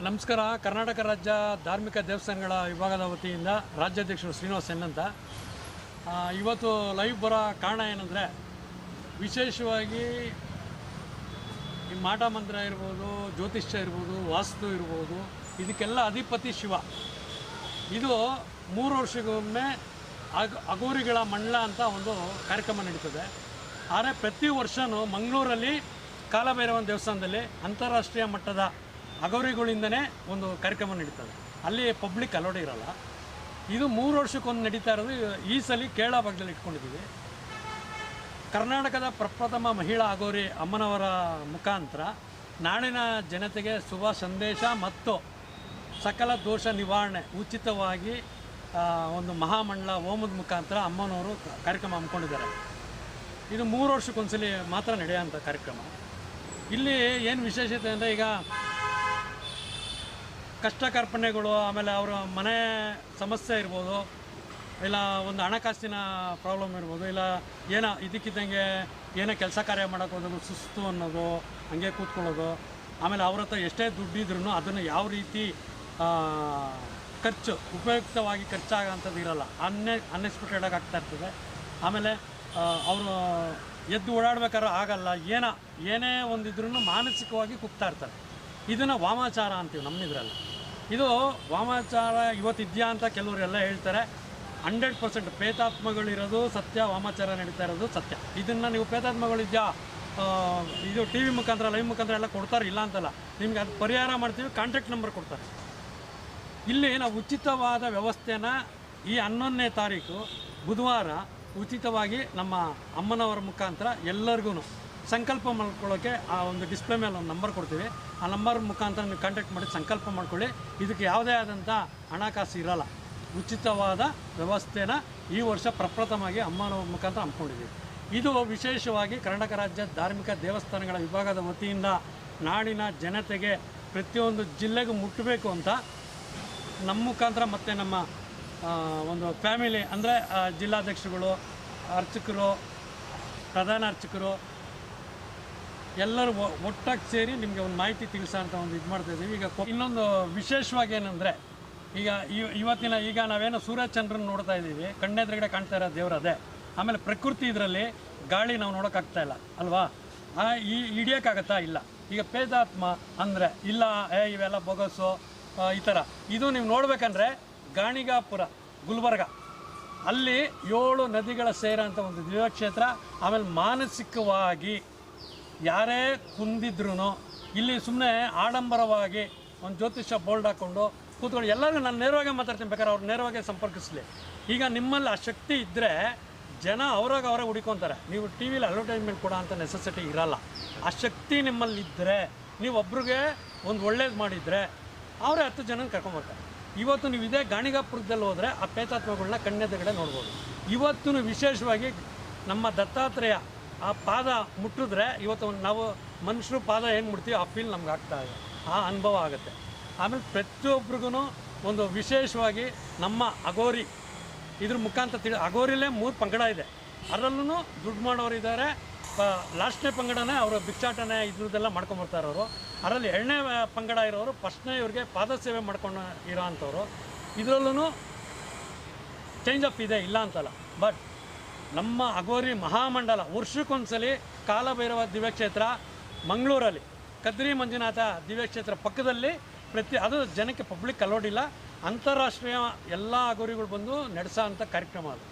ನಮಸ್ಕಾರ. ಕರ್ನಾಟಕ ರಾಜ್ಯ ಧಾರ್ಮಿಕ ದೇವಸ್ಥಾನಗಳ ವಿಭಾಗದ ವತಿಯಿಂದ ರಾಜ್ಯಾಧ್ಯಕ್ಷರು ಶ್ರೀನಿವಾಸ್ ಎನ್ ಅಂತ. ಇವತ್ತು ಲೈವ್ ಬರೋ ಕಾರಣ ಏನಂದರೆ, ವಿಶೇಷವಾಗಿ ಈ ಮಾಟ ಮಂತ್ರ ಇರ್ಬೋದು, ಜ್ಯೋತಿಷ್ಯ ಇರ್ಬೋದು, ವಾಸ್ತು ಇರ್ಬೋದು, ಇದಕ್ಕೆಲ್ಲ ಅಧಿಪತಿ ಶಿವ. ಇದು 3 ವರ್ಷಕ್ಕೊಮ್ಮೆ ಅಗೋರಿಗಳ ಮಂಡಲ ಅಂತ ಒಂದು ಕಾರ್ಯಕ್ರಮ ನಡೀತದೆ. ಆದರೆ ಪ್ರತಿ ವರ್ಷವೂ ಮಂಗಳೂರಲ್ಲಿ ಕಾಲಭೈರವನ ದೇವಸ್ಥಾನದಲ್ಲಿ ಅಂತಾರಾಷ್ಟ್ರೀಯ ಮಟ್ಟದ ಅಗೋರಿಗಳಿಂದನೇ ಒಂದು ಕಾರ್ಯಕ್ರಮ ನಡೀತದೆ. ಅಲ್ಲಿ ಪಬ್ಲಿಕ್ ಅಲೋಡ್ ಇರೋಲ್ಲ. ಇದು 3 ವರ್ಷಕ್ಕೊಂದು ನಡೀತಾ ಇರೋದು. ಈ ಸಲ ಕೇರಳ ಭಾಗದಲ್ಲಿ ಇಟ್ಕೊಂಡಿದ್ದೀವಿ. ಕರ್ನಾಟಕದ ಪ್ರಪ್ರಥಮ ಮಹಿಳಾ ಅಗೋರಿ ಅಮ್ಮನವರ ಮುಖಾಂತರ ನಾಡಿನ ಜನತೆಗೆ ಶುಭ ಸಂದೇಶ ಮತ್ತು ಸಕಲ ದೋಷ ನಿವಾರಣೆ ಉಚಿತವಾಗಿ ಒಂದು ಮಹಾಮಂಡಲ ಹೋಮದ ಮುಖಾಂತರ ಅಮ್ಮನವರು ಕಾರ್ಯಕ್ರಮ ಹಮ್ಮಿಕೊಂಡಿದ್ದಾರೆ. ಇದು 3 ವರ್ಷಕ್ಕೊಂದ್ಸಲಿ ಮಾತ್ರ ನಡೆಯೋಂಥ ಕಾರ್ಯಕ್ರಮ. ಇಲ್ಲಿ ಏನು ವಿಶೇಷತೆ ಅಂದರೆ, ಈಗ ಕಷ್ಟ ಕಾರ್ಪಣ್ಯಗಳು, ಆಮೇಲೆ ಅವರ ಮನೆ ಸಮಸ್ಯೆ ಇರ್ಬೋದು, ಇಲ್ಲ ಒಂದು ಹಣಕಾಸಿನ ಪ್ರಾಬ್ಲಮ್ ಇರ್ಬೋದು, ಇಲ್ಲ ಏನೋ ಇದಕ್ಕಿದ್ದಂಗೆ ಏನೋ ಕೆಲಸ ಕಾರ್ಯ ಮಾಡೋಕ್ಕೆ ಹೋದಾಗ ಸುಸ್ತು ಅನ್ನೋದು, ಹಂಗೆ ಕೂತ್ಕೊಳ್ಳೋದು, ಆಮೇಲೆ ಅವ್ರ ಹತ್ರ ಎಷ್ಟೇ ದುಡ್ಡಿದ್ರೂ ಅದನ್ನು ಯಾವ ರೀತಿ ಖರ್ಚು ಉಪಯುಕ್ತವಾಗಿ ಖರ್ಚಾಗೋಂಥದ್ದು ಇರೋಲ್ಲ, ಅನ್ಎಕ್ಸ್ಪೆಕ್ಟೆಡಾಗಿ ಆಗ್ತಾಯಿರ್ತದೆ. ಆಮೇಲೆ ಅವರು ಎದ್ದು ಓಡಾಡ್ಬೇಕಾದ್ರೆ ಆಗಲ್ಲ, ಏನೇ ಒಂದಿದ್ರೂ ಮಾನಸಿಕವಾಗಿ ಕುಗ್ತಾ ಇರ್ತಾರೆ. ಇದನ್ನು ವಾಮಾಚಾರ ಅಂತೀವಿ ನಮ್ಮಿದ್ರಲ್ಲಿ. ಇದು ವಾಮಾಚಾರ ಇವತ್ತಿದೆಯಾ ಅಂತ ಕೆಲವರೆಲ್ಲ ಹೇಳ್ತಾರೆ. 100% ಪ್ರೇತಾತ್ಮಗಳಿರೋದು ಸತ್ಯ, ವಾಮಾಚಾರ ನಡೀತಾ ಇರೋದು ಸತ್ಯ. ಇದನ್ನು ನೀವು ಪ್ರೇತಾತ್ಮಗಳಿದೆಯಾ ಇದು ಟಿ ವಿ ಮುಖಾಂತರ, ಲೈವ್ ಮುಖಾಂತರ ಎಲ್ಲ ಕೊಡ್ತಾರೆ, ಇಲ್ಲ ಅಂತಲ್ಲ. ನಿಮ್ಗೆ ಅದು ಪರಿಹಾರ ಮಾಡ್ತೀವಿ, ಕಾಂಟ್ಯಾಕ್ಟ್ ನಂಬರ್ ಕೊಡ್ತಾರೆ. ಇಲ್ಲಿ ನಾವು ಉಚಿತವಾದ ವ್ಯವಸ್ಥೆನ ಈ 11ನೇ ತಾರೀಕು ಬುಧವಾರ ಉಚಿತವಾಗಿ ನಮ್ಮ ಅಮ್ಮನವರ ಮುಖಾಂತರ ಎಲ್ಲರಿಗೂ ಸಂಕಲ್ಪ ಮಾಡ್ಕೊಳ್ಳೋಕ್ಕೆ ಆ ಒಂದು ಡಿಸ್ಪ್ಲೇ ಮೇಲೆ ಒಂದು ನಂಬರ್ ಕೊಡ್ತೀವಿ. ಆ ನಂಬರ್ ಮುಖಾಂತರ ನೀವು ಕಾಂಟ್ಯಾಕ್ಟ್ ಮಾಡಿ ಸಂಕಲ್ಪ ಮಾಡ್ಕೊಳ್ಳಿ. ಇದಕ್ಕೆ ಯಾವುದೇ ಆದಂಥ ಹಣಕಾಸು ಇರೋಲ್ಲ. ಉಚಿತವಾದ ವ್ಯವಸ್ಥೆನ ಈ ವರ್ಷ ಪ್ರಪ್ರಥಮವಾಗಿ ಅಮ್ಮನವರ ಮುಖಾಂತರ ಹಮ್ಮಿಕೊಂಡಿದ್ದೀವಿ. ಇದು ವಿಶೇಷವಾಗಿ ಕರ್ನಾಟಕ ರಾಜ್ಯ ಧಾರ್ಮಿಕ ದೇವಸ್ಥಾನಗಳ ವಿಭಾಗದ ವತಿಯಿಂದ ನಾಡಿನ ಜನತೆಗೆ ಪ್ರತಿಯೊಂದು ಜಿಲ್ಲೆಗೂ ಮುಟ್ಟಬೇಕು ಅಂತ ನಮ್ಮ ಮುಖಾಂತರ ಮತ್ತು ನಮ್ಮ ಒಂದು ಫ್ಯಾಮಿಲಿ ಅಂದರೆ ಜಿಲ್ಲಾಧ್ಯಕ್ಷರುಗಳು, ಅರ್ಚಕರು, ಪ್ರಧಾನ ಅರ್ಚಕರು ಎಲ್ಲರೂ ಒಟ್ಟಾಗಿ ಸೇರಿ ನಿಮಗೆ ಒಂದು ಮಾಹಿತಿ ತಿಳಿಸೋ ಅಂತ ಒಂದು ಇದು ಮಾಡ್ತಾಯಿದ್ದೀವಿ. ಈಗ ಇನ್ನೊಂದು ವಿಶೇಷವಾಗಿ ಏನಂದರೆ, ಈಗ ನಾವೇನೋ ಸೂರ್ಯಚಂದ್ರನ ನೋಡ್ತಾ ಇದ್ದೀವಿ, ಕಣ್ಣೆದುರುಗಡೆ ಕಾಣ್ತಾ ಇರೋ ದೇವರು ಅದೇ. ಆಮೇಲೆ ಪ್ರಕೃತಿ ಇದರಲ್ಲಿ ಗಾಳಿ ನಾವು ನೋಡೋಕ್ಕಾಗ್ತಾಯಿಲ್ಲ ಅಲ್ವಾ, ಹಿಡಿಯೋಕ್ಕಾಗತ್ತಾ? ಇಲ್ಲ. ಈಗ ಪ್ರೇತಾತ್ಮ ಅಂದರೆ ಇಲ್ಲ, ಇವೆಲ್ಲ ಬೊಗಸು ಈ ಥರ. ಇದು ನೀವು ನೋಡ್ಬೇಕಂದ್ರೆ ಗಾಣಿಗಾಪುರ, ಗುಲ್ಬರ್ಗ, ಅಲ್ಲಿ 7 ನದಿಗಳ ಸೇರೋ ಅಂಥ ಒಂದು ದಿವ್ಯಕ್ಷೇತ್ರ. ಆಮೇಲೆ ಮಾನಸಿಕವಾಗಿ ಯಾರೇ ಕುಂದಿದ್ರೂ ಇಲ್ಲಿ ಸುಮ್ಮನೆ ಆಡಂಬರವಾಗಿ ಒಂದು ಜ್ಯೋತಿಷ್ಯ ಬೋಲ್ಡ್ ಹಾಕ್ಕೊಂಡು ಕೂತ್ಕೊಂಡು ಎಲ್ಲರಿಗೂ ನಾನು ನೇರವಾಗಿ ಮಾತಾಡ್ತೀನಿ, ಬೇಕಾದ್ರೆ ಅವ್ರು ನೇರವಾಗಿ ಸಂಪರ್ಕಿಸಲಿ. ಈಗ ನಿಮ್ಮಲ್ಲಿ ಆ ಶಕ್ತಿ ಇದ್ದರೆ ಜನ ಅವರಾಗ ಹುಡುಕೊಂತಾರೆ. ನೀವು ಟಿ ವಿಲಿ ಅಡ್ವರ್ಟೈಸ್ಮೆಂಟ್ ಕೊಡೋ ಅಂಥ ನೆಸೆಸಿಟಿ ಇರೋಲ್ಲ. ಆ ಶಕ್ತಿ ನಿಮ್ಮಲ್ಲಿದ್ದರೆ, ನೀವು ಒಬ್ರಿಗೆ ಒಂದು ಒಳ್ಳೇದು ಮಾಡಿದರೆ ಅವರೇ 10 ಜನ ಕರ್ಕೊಂಬರ್ತಾರೆ. ಇವತ್ತು ನೀವು ಇದೇ ಗಾಣಿಗಾಪುರದಲ್ಲಿ ಹೋದರೆ ಆ ಪ್ರೇತಾತ್ಮಗಳನ್ನ ಕಣ್ಣೆದುರುಗಡೆ ನೋಡ್ಬೋದು. ಇವತ್ತು ವಿಶೇಷವಾಗಿ ನಮ್ಮ ದತ್ತಾತ್ರೇಯ ಆ ಪಾದ ಮುಟ್ಟಿದ್ರೆ, ಇವತ್ತು ನಾವು ಮನುಷ್ಯರು ಪಾದ ಏನು ಮುಟ್ತೀವಿ ಆ ಫೀಲ್ ನಮ್ಗೆ ಆಗ್ತಾಯಿದೆ, ಆ ಅನುಭವ ಆಗುತ್ತೆ. ಆಮೇಲೆ ಪ್ರತಿಯೊಬ್ಬರಿಗೂ ಒಂದು ವಿಶೇಷವಾಗಿ ನಮ್ಮ ಅಗೋರಿ ಇದ್ರ ಮುಖಾಂತರ ಅಗೋರಿಲೇ 3 ಪಂಗಡ ಇದೆ. ಅದರಲ್ಲೂ ದುಡ್ಡು ಮಾಡೋರು ಇದ್ದಾರೆ. ಲಾಸ್ಟ್ನೇ ಪಂಗಡನೇ ಅವರು ಭಿಕ್ಷಾಟನೆ ಇದ್ರದ್ದೆಲ್ಲ ಮಾಡ್ಕೊಂಬರ್ತಾರೆ ಅವರು. ಅದರಲ್ಲಿ 2ನೇ ಪಂಗಡ ಇರೋರು ಫಸ್ಟ್ನೇ ಇವ್ರಿಗೆ ಪಾದ ಸೇವೆ ಮಾಡ್ಕೊಂಡು ಇರೋ ಅಂಥವ್ರು. ಇದರಲ್ಲೂ ಚೇಂಜ್ ಅಪ್ ಇದೆ, ಇಲ್ಲ ಅಂತಲ್ಲ. ಬಟ್ ನಮ್ಮ ಅಗೋರಿ ಮಹಾಮಂಡಲ ವರ್ಷಕ್ಕೊಂದ್ಸಲಿ ಕಾಲಭೈರವ ದಿವ್ಯಕ್ಷೇತ್ರ ಮಂಗಳೂರಲ್ಲಿ ಕದ್ರಿ ಮಂಜುನಾಥ ದಿವ್ಯಕ್ಷೇತ್ರ ಪಕ್ಕದಲ್ಲಿ ಅದು ಜನಕ್ಕೆ ಪಬ್ಲಿಕ್ ಅಲೋಡ್ ಇಲ್ಲ. ಅಂತಾರಾಷ್ಟ್ರೀಯ ಎಲ್ಲ ಅಗೋರಿಗಳು ಬಂದು ನಡೆಸೋ ಅಂಥ ಕಾರ್ಯಕ್ರಮ ಅದು.